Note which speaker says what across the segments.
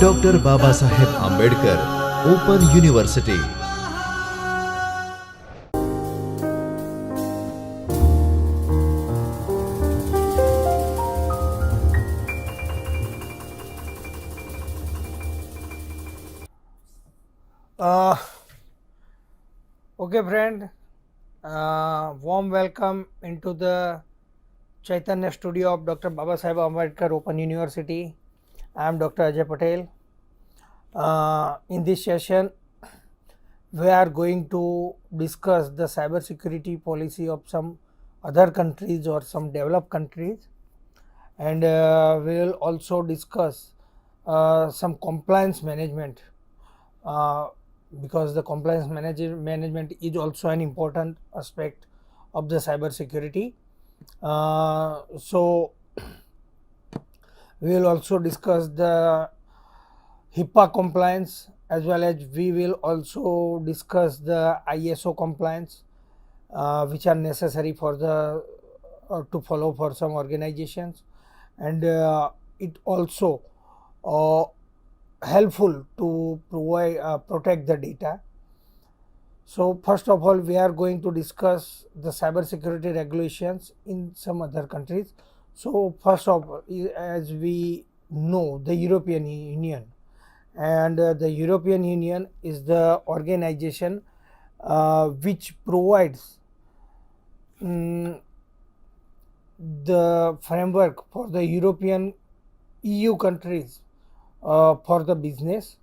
Speaker 1: Doctor Babasaheb Ambedkar open university.
Speaker 2: Okay friend, warm welcome into the Chaitanya studio of Dr. Babasaheb Ambedkar Open University. I am Dr. Ajay Patel. In this session, we are going to discuss the cyber security policy of some other countries or some developed countries, and we will also discuss some compliance management, because the compliance management is also an important aspect of the cyber security. So we will also discuss the Hipaa compliance, as well as we will also discuss the ISO compliance, which are necessary for the to follow for some organizations, and it also helpful to provide protect the data. So first of all, we are going to discuss the cyber security regulations in some other countries. So first of all, as we know, the European Union, and the European Union is the organization which provides the framework for the European EU countries for the business.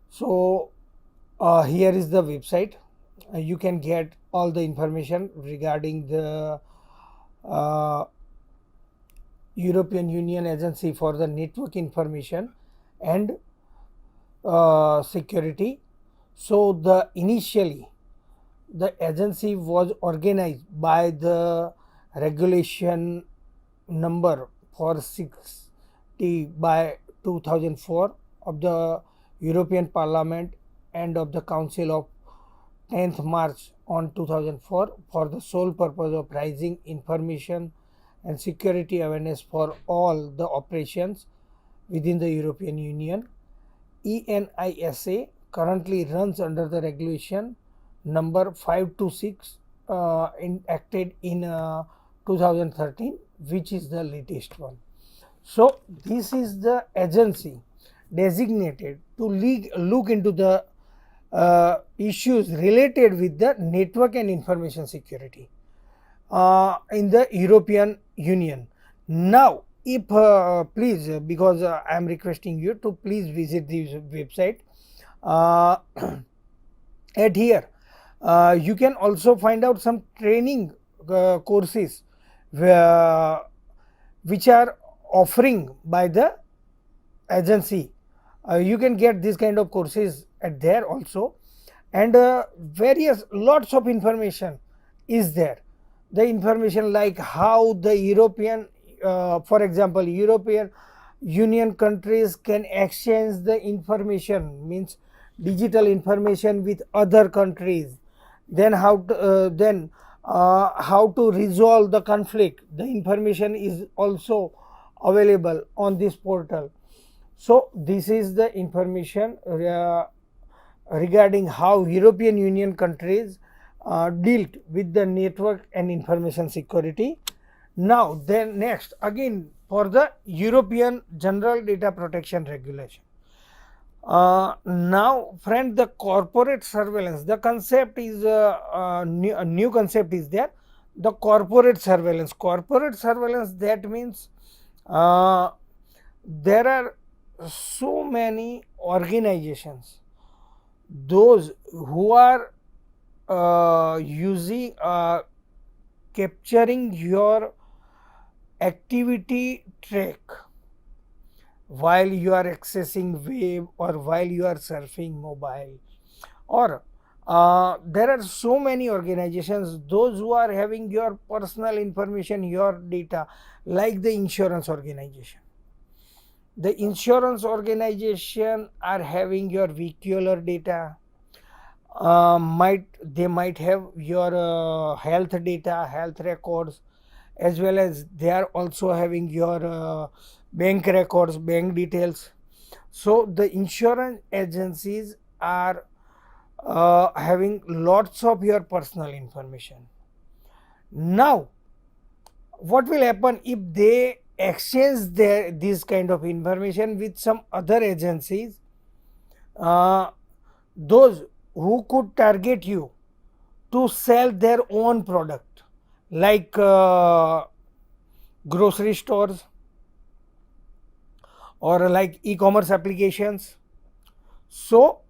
Speaker 2: So here is the website. You can get all the information regarding the European Union Agency for the Network Information and Security. So the initially the agency was organized by the regulation number 460 by 2004 of the European Parliament and of the Council of 10th March on 2004 for the sole purpose of raising information and security awareness for all the operations within the European Union. ENISA currently runs under the regulation number 526 enacted in 2013, which is the latest one. So this is the agency designated to look into the issues related with the network and information security in the European Union. Now, if please, because I am requesting you to please visit this website. At here, you can also find out some training courses which are offering by the agency. You can get this kind of courses at there also, and various lots of information is there. The information like how the European, for example, European Union countries can exchange the information, means digital information with other countries. Then how to resolve the conflict. The information is also available on this portal. So this is the information regarding how European Union countries dealt with the network and information security. Now then next again for the European General Data Protection Regulation. Now friend, the corporate surveillance, the concept is a new concept is there. The corporate surveillance, that means there are so many organizations, those who are using capturing your activity track while you are accessing web or while you are surfing mobile, or there are so many organizations, those who are having your personal information, your data, like the insurance organization. The insurance organization are having your vehicular data, they might have your health data, health records, as well as they are also having your bank records, bank details. So the insurance agencies are having lots of your personal information. Now what will happen if they exchange this kind of information with some other agencies, those who could target you to sell their own product, like grocery stores or like e-commerce applications. So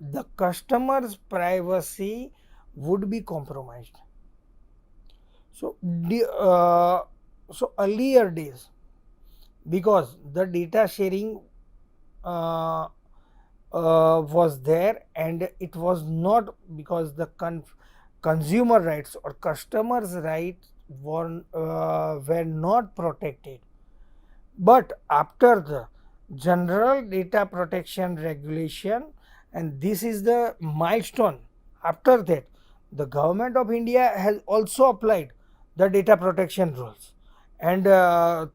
Speaker 2: the customer's privacy would be compromised. So so earlier days, because the data sharing uh, was there, and it was not because the consumer rights or customers rights were not protected. But after the general data protection regulation, and this is the milestone, after that the government of India has also applied the data protection rules, and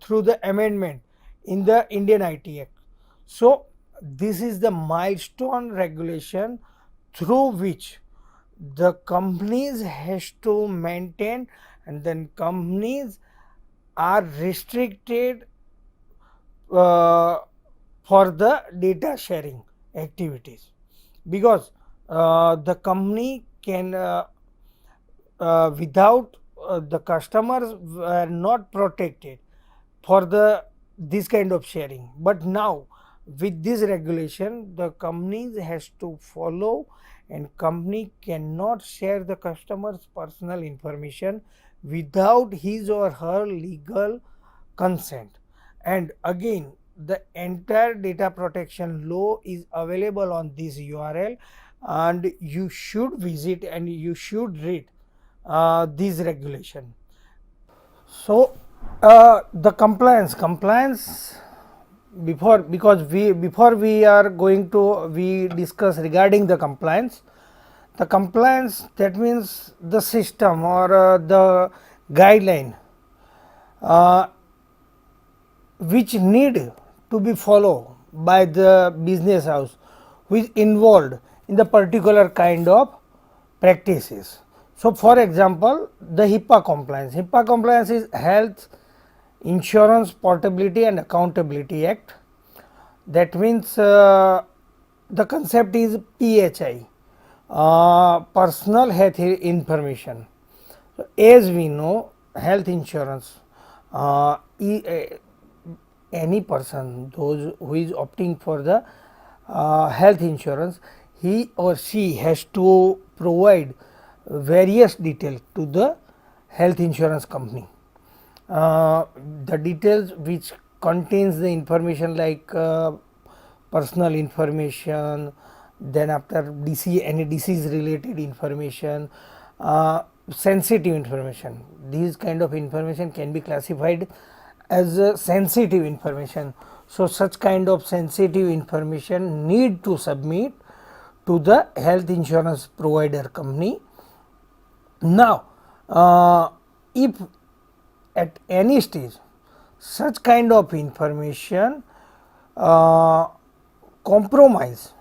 Speaker 2: through the amendment in the Indian IT Act. So this is the milestone regulation through which the companies has to maintain, and then companies are restricted uh, for the data sharing activities, because the company can without the customers were not protected for the this kind of sharing. But now with this regulation the companies has to follow, and company cannot share the customer's personal information without his or her legal consent. And again, the entire data protection law is available on this URL, and you should visit and you should read this regulation. So the compliance, before we are going to we discuss regarding the compliance. The compliance, that means the system or the guideline uh, which need to be followed by the business house which involved in the particular kind of practices. So for example, the Hipaa compliance. Hipaa compliance is Health Insurance Portability and Accountability Act. That means the concept is PHI, personal health information. So as we know, health insurance, any person, those who is opting for the health insurance, he or she has to provide various details to the health insurance company. The details which contains the information like personal information, then after any disease related information, sensitive information. These kind of information can be classified as sensitive information. So such kind of sensitive information need to submit to the health insurance provider company. Now if at any stage such kind of information compromise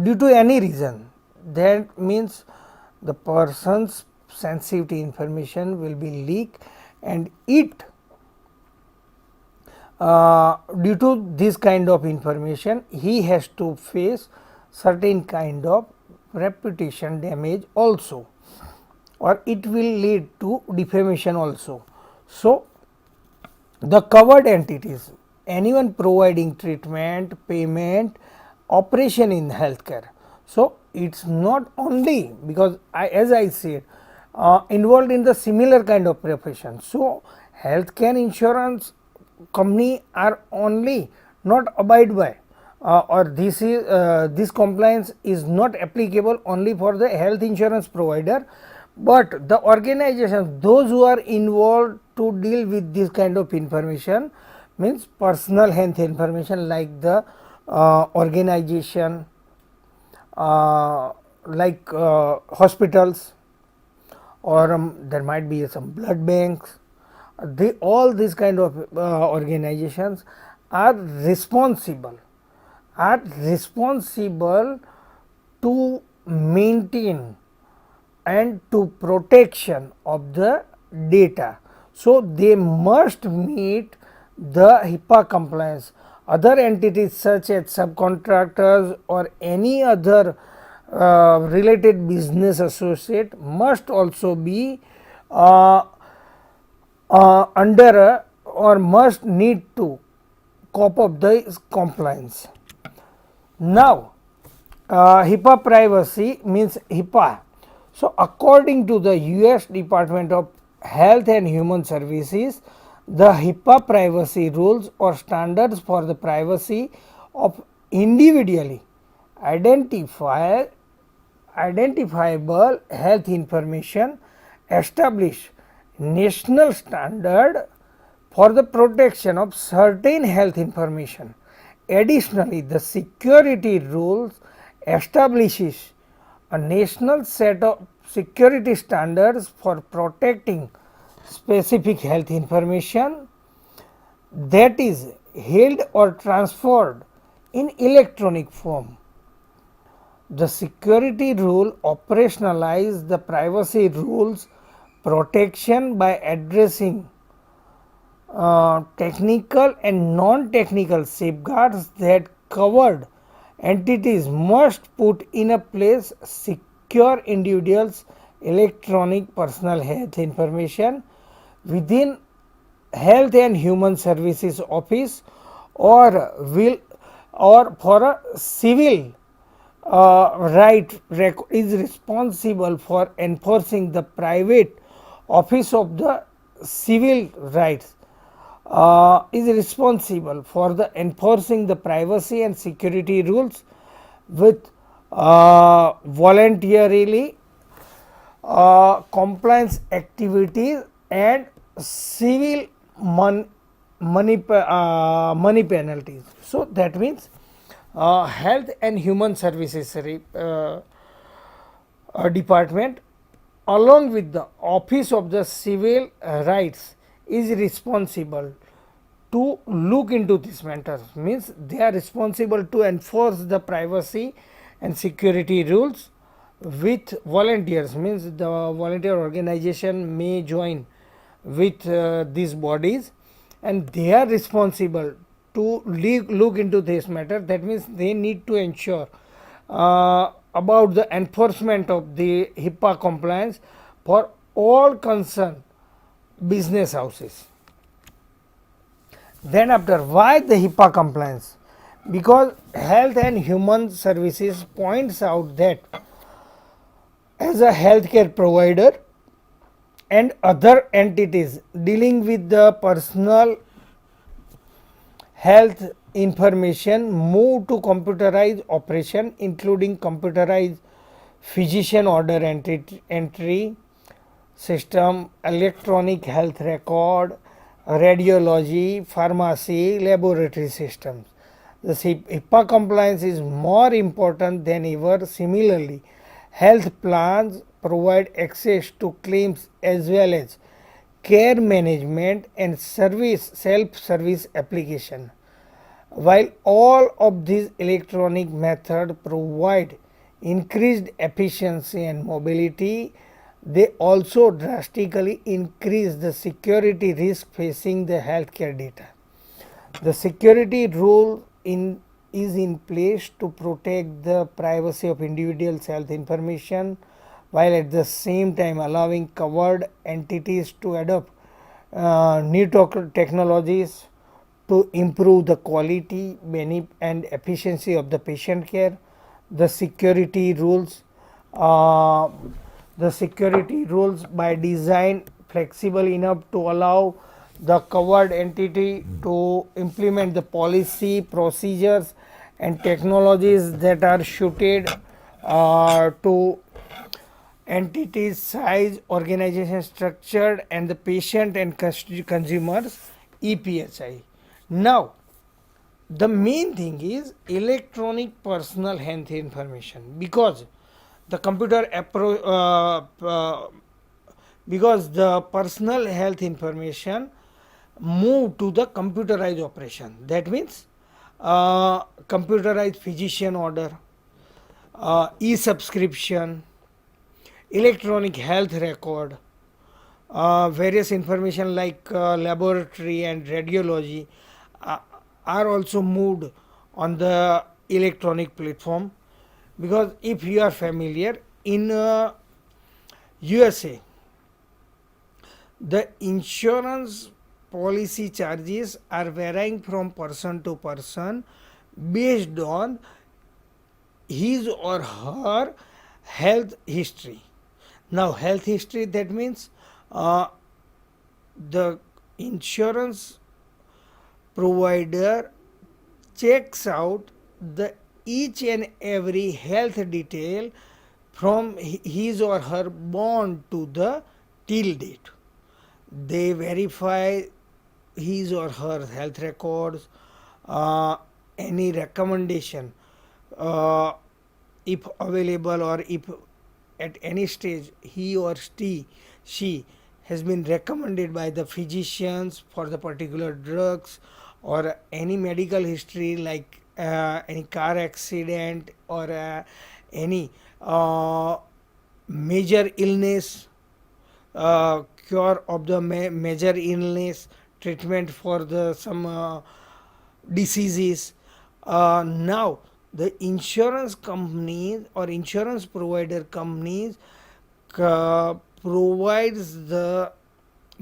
Speaker 2: due to any reason, that means the person's sensitive information will be leaked, and it due to this kind of information he has to face certain kind of reputation damage also, or it will lead to defamation also. So the covered entities, anyone providing treatment, payment, operation in healthcare. So it's not only because as I said, involved in the similar kind of profession. So healthcare insurance company are only not abide by or this compliance is not applicable only for the health insurance provider, but the organizations, those who are involved to deal with this kind of information, means personal health information, like the organization, like hospitals, or there might be some blood banks, all these kind of organizations are responsible to maintain and to protection of the data. So, they must meet the Hipaa compliance. Other entities such as subcontractors or any other related business associate must also be under or must need to cope up the compliance. Now, HIPAA privacy means HIPAA. So, according to the US Department of Health and Human Services, the HIPAA privacy rules or standards for the privacy of individually identifiable health information establish national standard for the protection of certain health information. Additionally, the security rules establishes a national set of security standards for protecting specific health information that is held or transferred in electronic form. The security rule operationalize the privacy rules protection by addressing technical and non-technical safeguards that covered entities must put in a place secure individuals electronic personal health information within Health and Human Services Office or will or for a civil right is responsible for enforcing the private office of the civil rights is responsible for the enforcing the privacy and security rules with voluntarily compliance activities and civil money penalties. So, that means Health and Human Services Department along with the Office of the Civil Rights is responsible to look into this matter, means they are responsible to enforce the privacy and security rules with volunteers, means the volunteer organization may join with these bodies and they are responsible to look into this matter. That means they need to ensure about the enforcement of the HIPAA compliance for all concerned business houses. Then after, why the HIPAA compliance? Because Health and Human Services points out that as a healthcare provider and other entities dealing with the personal health information move to computerized operation including computerized physician order entry system, electronic health record, radiology, pharmacy, laboratory systems. The HIPAA compliance is more important than ever. Similarly, health plans provide access to claims as well as care management and self-service application. While all of these electronic methods provide increased efficiency and mobility, they also drastically increase the security risk facing the healthcare data. The security rule is in place to protect the privacy of individuals' health information while at the same time allowing covered entities to adopt new technologies to improve the quality, benefit and efficiency of the patient care. The security rules by design flexible enough to allow the covered entity to implement the policy, procedures and technologies that are suited to entities size, organization structure and the patient and consumers EPHI. Now, the main thing is electronic personal health information, because the computer because the personal health information move to the computerized operation. That means computerized physician order, e-subscription, electronic health record, various information like laboratory and radiology uh, are also moved on the electronic platform. Because if you are familiar, in USA, the insurance policy charges are varying from person to person based on his or her health history. Now, health history, that means uh, the insurance provider checks out the each and every health detail from his or her born to the till date. They verify his or her health records, any recommendation, uh, if available, or if at any stage he or she has been recommended by the physicians for the particular drugs, or any medical history like any car accident, or any major illness, cure of the major illness, treatment for the some diseases. Now the insurance companies or insurance provider companies provides the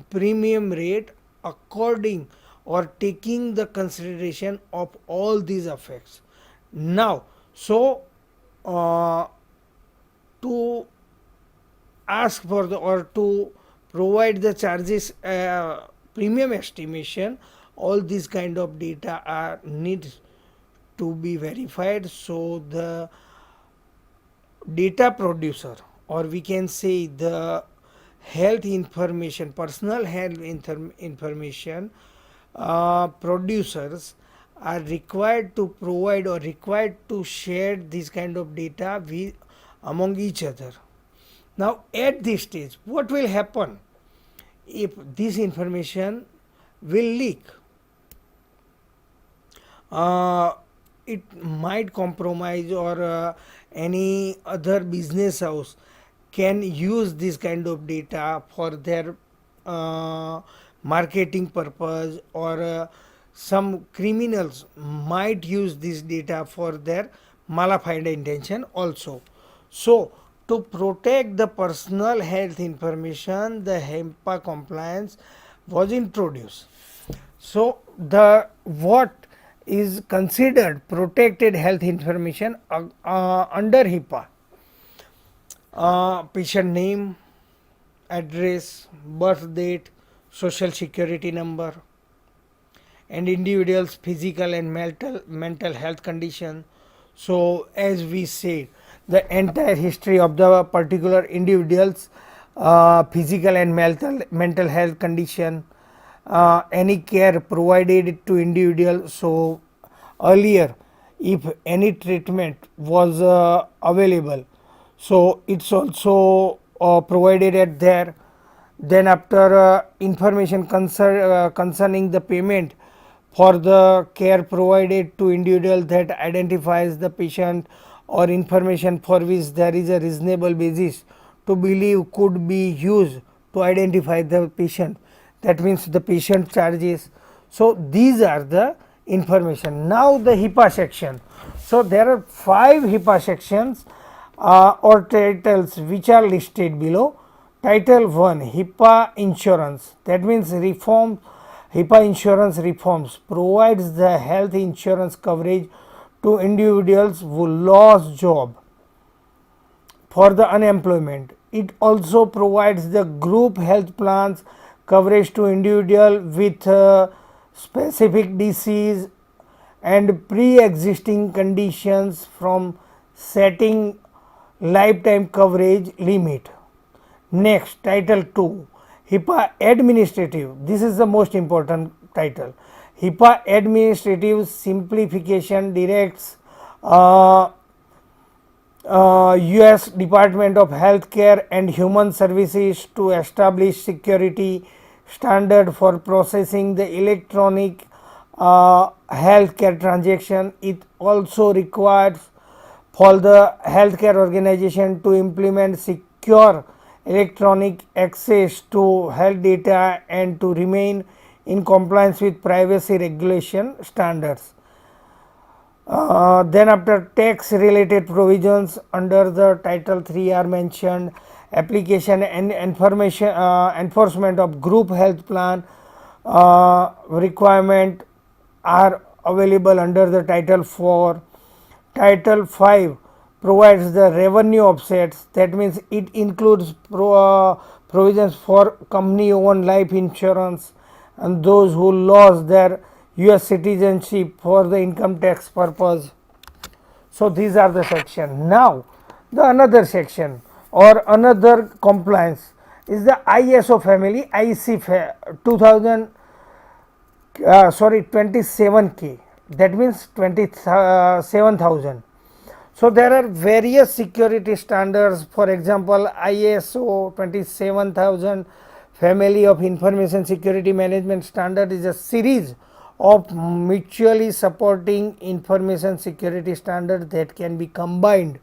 Speaker 2: premium rate according or taking the consideration of all these effects. Now, so to ask for the or to provide the charges premium estimation, all these kind of data are need to be verified. So the data producer, or we can say the health information, personal health information producers are required to provide or required to share this kind of data with among each other. Now at this stage, what will happen if this information will leak? It might compromise, or any other business house can use this kind of data for their marketing purpose, or some criminals might use this data for their malignant intention also. So to protect the personal health information, the Hipaa compliance was introduced. So the what is considered protected health information under Hipaa: patient name, address, birth date, social security number, and individual's physical and mental health condition. So as we said, the entire history of the particular individual's physical and mental health condition, any care provided to individual. So earlier, if any treatment was available, so it's also provided at there. Then after information concerning the payment for the care provided to individual that identifies the patient, or information for which there is a reasonable basis to believe could be used to identify the patient, that means the patient charges. So these are the information. Now the Hipaa section. So there are 5 Hipaa sections or titles which are listed below. Title 1, Hipaa insurance, that means reform. Hipaa insurance reforms provides the health insurance coverage to individuals who lost job for the unemployment. It also provides the group health plans coverage to individual with specific disease and pre-existing conditions from setting lifetime coverage limit. Next, title 2, Hipaa administrative. This is the most important title. Hipaa administrative simplification directs US Department of Healthcare and Human Services to establish security standard for processing the electronic healthcare transaction. It also requires for the healthcare organization to implement secure electronic access to health data and to remain in compliance with privacy regulation standards. Then after tax related provisions under the title 3 are mentioned. Application and information enforcement of group health plan requirement are available under the title 4. Title 5 provides the revenue offsets, that means it includes provisions for company owned life insurance and those who lost their US citizenship for the income tax purpose. So these are the section. Now the another section or another compliance is the ISO family IC 2000 27K, that means 27,000. So there are various security standards, for example ISO 27000 family of information security management standard is a series of mutually supporting information security standards that can be combined,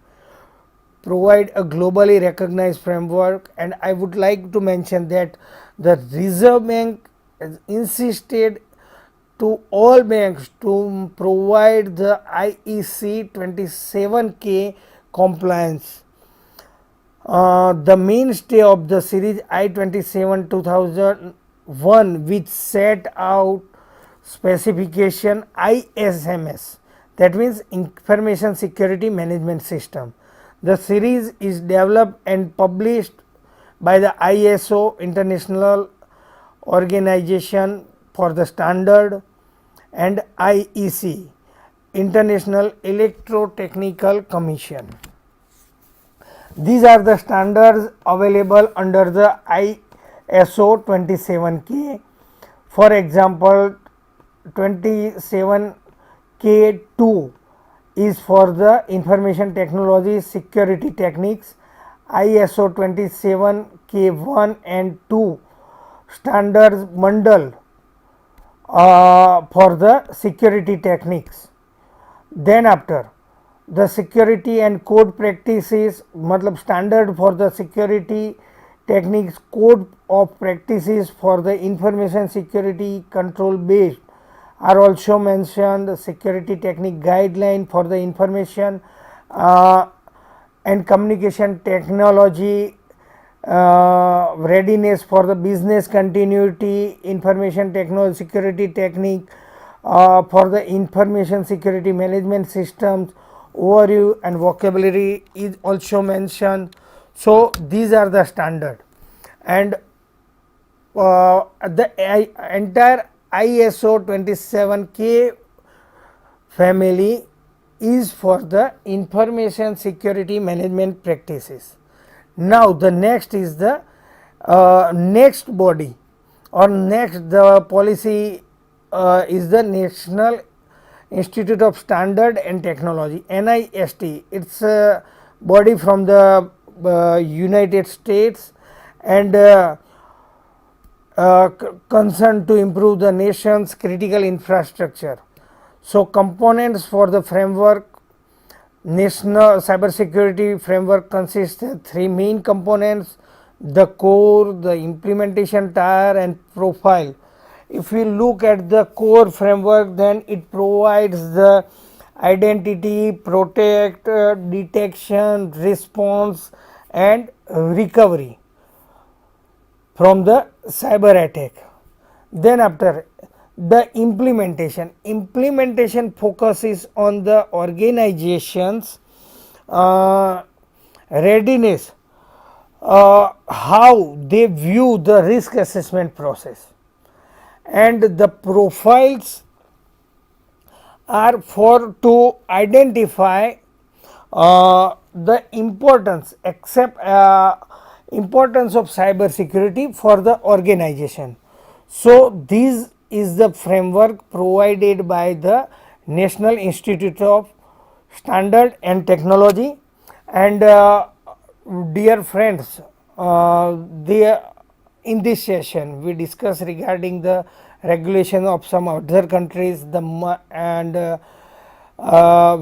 Speaker 2: provide a globally recognized framework. And I would like to mention that the Reserve Bank has insisted to all banks to provide the IEC 27K compliance. The mainstay of the series I-27 2001, which set out specification ISMS, that means Information Security Management System. The series is developed and published by the ISO International Organization for the Standard and IEC International Electrotechnical Commission. These are the standards available under the ISO 27K. For example, 27K2 is for the information technology security techniques. ISO 27K1 and 2 standards bundle for the security techniques. Then after the security and code practices, matlab standard for the security techniques, code of practices for the information security control based are also mentioned. The security technique guideline for the information and communication technology readiness for the business continuity, information technology security technique for the information security management systems, overview and vocabulary is also mentioned. So these are the standard, and the entire ISO 27K family is for the information security management practices. Now the next is the next body or next the policy is the National Institute of Standard and Technology, NIST. It's a body from the United States and concerned to improve the nation's critical infrastructure. So components for the framework, National Cybersecurity Framework consists of three main components: the core, the implementation tier and profile. If we look at the core framework, then it provides the identity, protect, detection, response and recovery from the cyber attack. Then after the implementation focuses on the organization's readiness, how they view the risk assessment process, and the profiles are for to identify the importance importance of cyber security for the organization. So this is the framework provided by the National Institute of Standard and Technology, And dear friends, in this session we discuss regarding the regulation of some other countries, and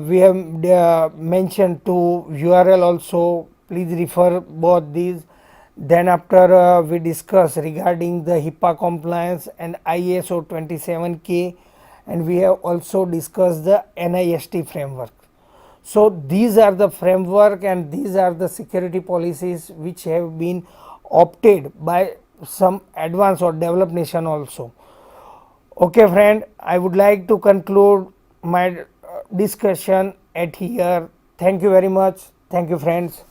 Speaker 2: we have mentioned to URL also. Please refer both these. Then after we discuss regarding the Hipaa compliance and ISO 27K, and we have also discussed the NIST framework. So these are the framework and these are the security policies which have been opted by some advanced or developed nation also. Okay friend, I would like to conclude my discussion at here. Thank you very much. Thank you friends.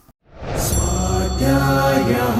Speaker 1: स्वाध्यायः